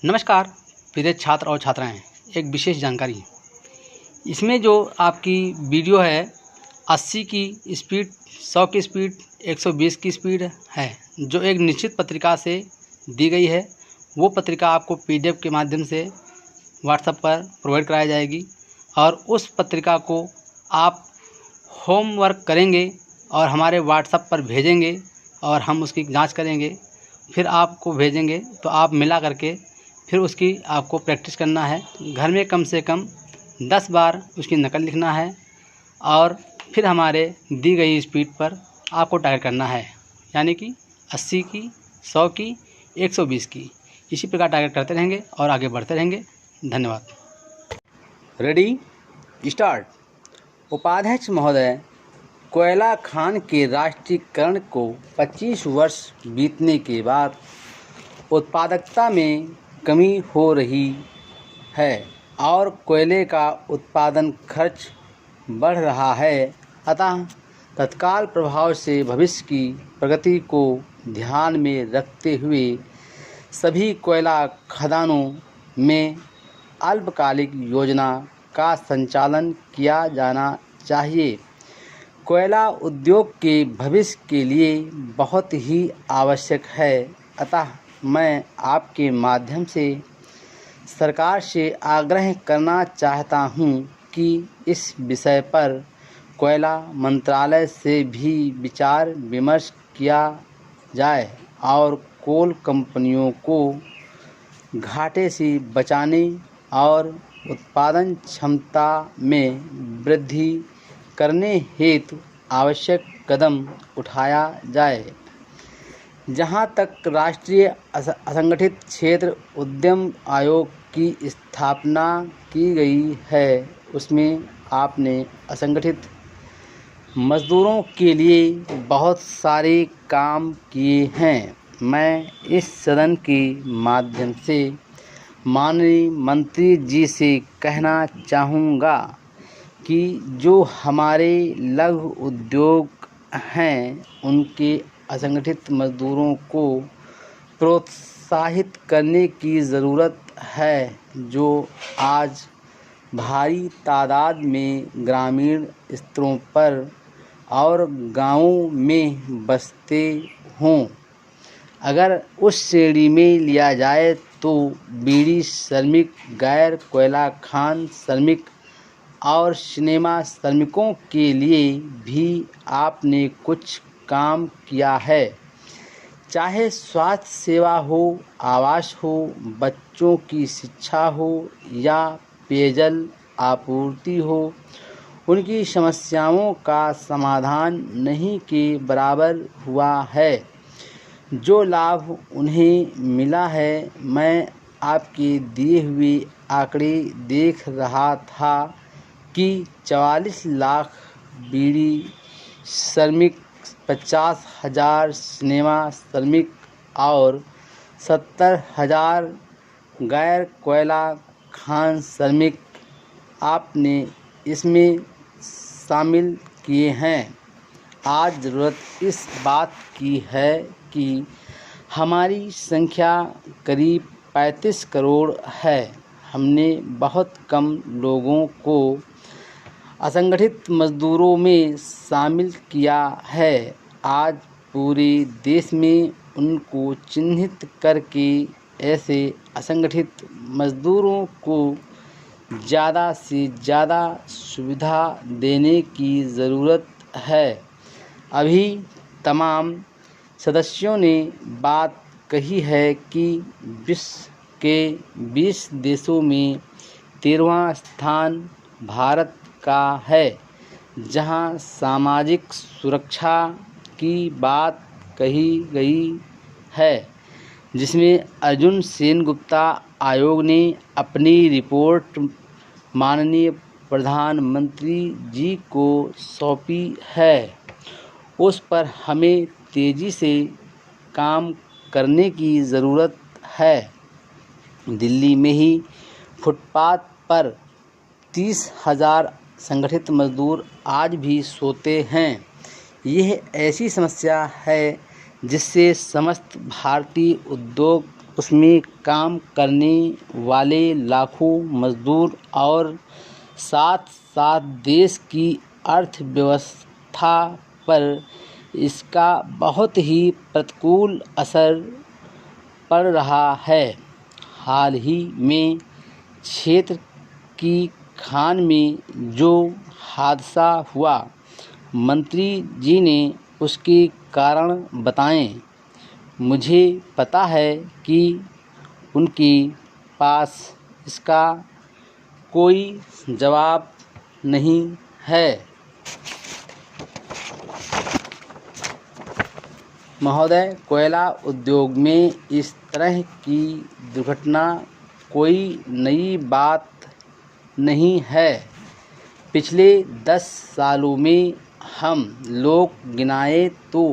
नमस्कार प्रिय छात्र और छात्राएं, एक विशेष जानकारी। इसमें जो आपकी वीडियो है 80 की स्पीड, 100 की स्पीड, 120 की स्पीड है, जो एक निश्चित पत्रिका से दी गई है। वो पत्रिका आपको PDF के माध्यम से व्हाट्सएप पर प्रोवाइड कराई जाएगी और उस पत्रिका को आप होमवर्क करेंगे और हमारे व्हाट्सएप पर भेजेंगे और हम उसकी जांच करेंगे, फिर आपको भेजेंगे। तो आप मिला करके फिर उसकी आपको प्रैक्टिस करना है। घर में कम से कम 10 बार उसकी नकल लिखना है और फिर हमारे दी गई स्पीड पर आपको टारगेट करना है, यानी कि 80 की, 100 की, 120 की। इसी प्रकार टारगेट करते रहेंगे और आगे बढ़ते रहेंगे। धन्यवाद। Ready, start. उपाध्यक्ष महोदय, कोयला खान के राष्ट्रीयकरण को 25 वर्ष बीतने के बाद उत्पादकता में कमी हो रही है और कोयले का उत्पादन खर्च बढ़ रहा है। अतः तत्काल प्रभाव से भविष्य की प्रगति को ध्यान में रखते हुए सभी कोयला खदानों में अल्पकालिक योजना का संचालन किया जाना चाहिए। कोयला उद्योग के भविष्य के लिए बहुत ही आवश्यक है। अतः मैं आपके माध्यम से सरकार से आग्रह करना चाहता हूं कि इस विषय पर कोयला मंत्रालय से भी विचार विमर्श किया जाए और कोल कंपनियों को घाटे से बचाने और उत्पादन क्षमता में वृद्धि करने हेतु आवश्यक कदम उठाया जाए। जहां तक राष्ट्रीय असंगठित क्षेत्र उद्यम आयोग की स्थापना की गई है, उसमें आपने असंगठित मजदूरों के लिए बहुत सारे काम किए हैं। मैं इस सदन के माध्यम से माननीय मंत्री जी से कहना चाहूँगा कि जो हमारे लघु उद्योग हैं, उनके असंगठित मजदूरों को प्रोत्साहित करने की ज़रूरत है, जो आज भारी तादाद में ग्रामीण स्तरों पर और गांवों में बसते हों। अगर उस श्रेणी में लिया जाए तो बीड़ी श्रमिक, गैर कोयला खान श्रमिक और सिनेमा श्रमिकों के लिए भी आपने कुछ काम किया है। चाहे स्वास्थ्य सेवा हो, आवास हो, बच्चों की शिक्षा हो या पेयजल आपूर्ति हो, उनकी समस्याओं का समाधान नहीं के बराबर हुआ है। जो लाभ उन्हें मिला है, मैं आपके दिए हुए आंकड़े देख रहा था कि 44 लाख बीड़ी श्रमिक, 50,000 सिनेमा श्रमिक और 70,000 गैर कोयला खान श्रमिक आपने इसमें शामिल किए हैं। आज ज़रूरत इस बात की है कि हमारी संख्या करीब 35 करोड़ है। हमने बहुत कम लोगों को असंगठित मजदूरों में शामिल किया है। आज पूरे देश में उनको चिन्हित करके ऐसे असंगठित मजदूरों को ज़्यादा से ज़्यादा सुविधा देने की ज़रूरत है। अभी तमाम सदस्यों ने बात कही है कि विश्व के 20 देशों में 13वां स्थान भारत का है, जहां सामाजिक सुरक्षा की बात कही गई है, जिसमें अर्जुन सेनगुप्ता आयोग ने अपनी रिपोर्ट माननीय प्रधानमंत्री जी को सौंपी है। उस पर हमें तेज़ी से काम करने की ज़रूरत है। दिल्ली में ही फुटपाथ पर 30,000 संगठित मजदूर आज भी सोते हैं। यह ऐसी समस्या है जिससे समस्त भारतीय उद्योग उसमें काम करने वाले लाखों मजदूर और साथ साथ देश की अर्थव्यवस्था पर इसका बहुत ही प्रतिकूल असर पड़ रहा है। हाल ही में क्षेत्र की खान में जो हादसा हुआ, मंत्री जी ने उसके कारण बताए। मुझे पता है कि उनके पास इसका कोई जवाब नहीं है। महोदय, कोयला उद्योग में इस तरह की दुर्घटना कोई नई बात नहीं है। पिछले 10 सालों में हम लोग गिनाए तो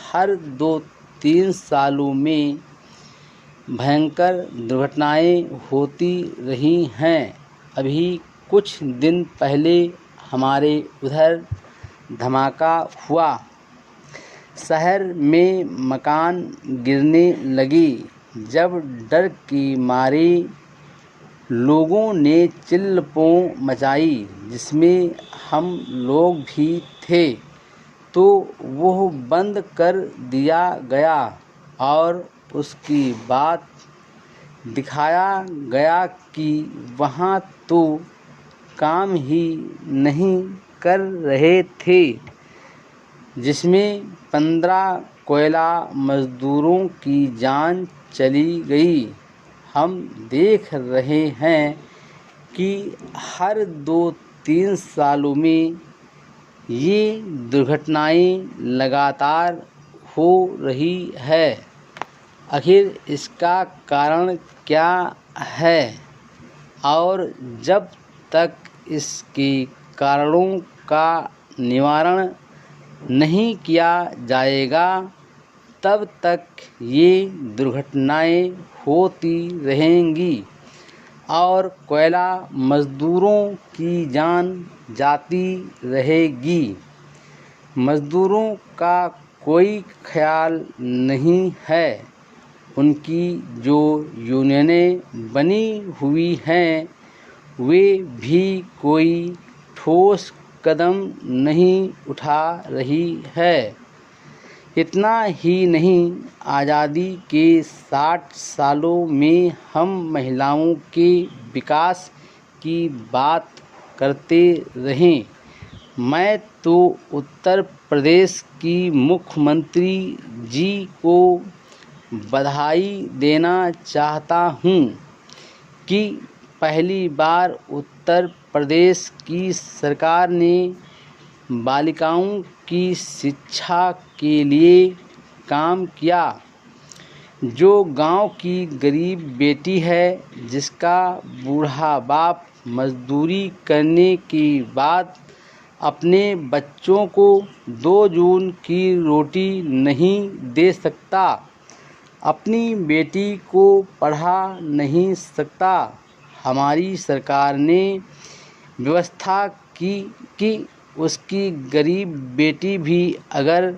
हर 2-3 सालों में भयंकर दुर्घटनाएं होती रही हैं। अभी कुछ दिन पहले हमारे उधर धमाका हुआ, शहर में मकान गिरने लगे। जब डर के मारे लोगों ने चिल्लपों मचाई, जिसमें हम लोग भी थे, तो वह बंद कर दिया गया और उसके बाद दिखाया गया कि वहाँ तो काम ही नहीं कर रहे थे, जिसमें 15 कोयला मजदूरों की जान चली गई। हम देख रहे हैं कि हर 2-3 सालों में ये दुर्घटनाएं लगातार हो रही है। आखिर इसका कारण क्या है? और जब तक इसके कारणों का निवारण नहीं किया जाएगा, तब तक ये दुर्घटनाएं होती रहेंगी और कोयला मजदूरों की जान जाती रहेगी। मजदूरों का कोई ख्याल नहीं है। उनकी जो यूनियनें बनी हुई हैं, वे भी कोई ठोस कदम नहीं उठा रही है। इतना ही नहीं, आज़ादी के 60 सालों में हम महिलाओं के विकास की बात करते रहे। मैं तो उत्तर प्रदेश की मुख्यमंत्री जी को बधाई देना चाहता हूँ कि पहली बार उत्तर प्रदेश की सरकार ने बालिकाओं की शिक्षा के लिए काम किया। जो गांव की गरीब बेटी है, जिसका बूढ़ा बाप मजदूरी करने के बाद अपने बच्चों को 2 जून की रोटी नहीं दे सकता, अपनी बेटी को पढ़ा नहीं सकता, हमारी सरकार ने व्यवस्था की कि उसकी गरीब बेटी भी अगर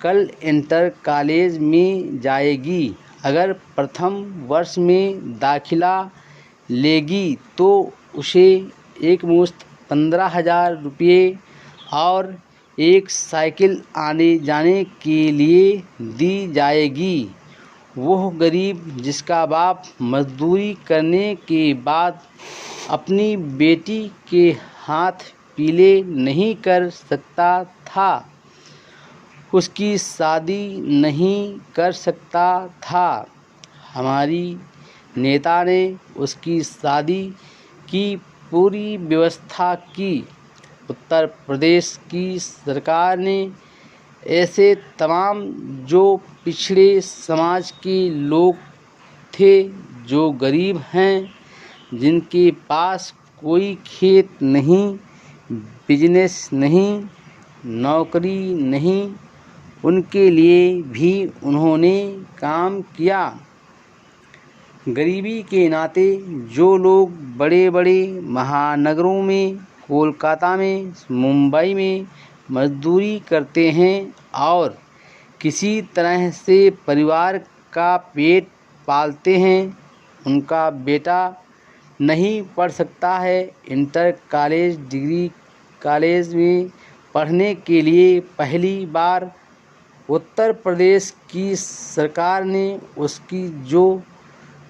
कल इंटर कॉलेज में जाएगी, अगर प्रथम वर्ष में दाखिला लेगी, तो उसे एकमुश्त 15,000 रुपये और एक साइकिल आने जाने के लिए दी जाएगी। वह गरीब जिसका बाप मजदूरी करने के बाद अपनी बेटी के हाथ पीले नहीं कर सकता था, उसकी शादी नहीं कर सकता था, हमारी नेता ने उसकी शादी की पूरी व्यवस्था की। उत्तर प्रदेश की सरकार ने ऐसे तमाम जो पिछड़े समाज के लोग थे, जो गरीब हैं, जिनके पास कोई खेत नहीं, बिजनेस नहीं, नौकरी नहीं, उनके लिए भी उन्होंने काम किया। गरीबी के नाते जो लोग बड़े बड़े महानगरों में, कोलकाता में, मुंबई में मजदूरी करते हैं और किसी तरह से परिवार का पेट पालते हैं उनका बेटा नहीं पढ़ सकता है, इंटर कॉलेज डिग्री कॉलेज में पढ़ने के लिए पहली बार उत्तर प्रदेश की सरकार ने उसकी जो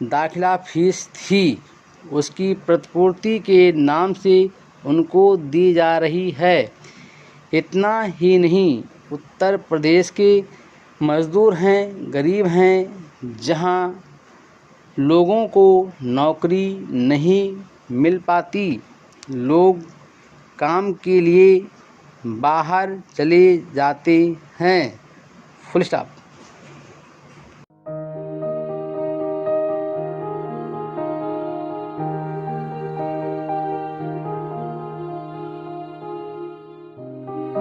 दाखिला फीस थी उसकी प्रतिपूर्ति के नाम से उनको दी जा रही है। इतना ही नहीं, उत्तर प्रदेश के मज़दूर हैं, गरीब हैं, जहां लोगों को नौकरी नहीं मिल पाती, लोग काम के लिए बाहर चले जाते हैं। Full stop.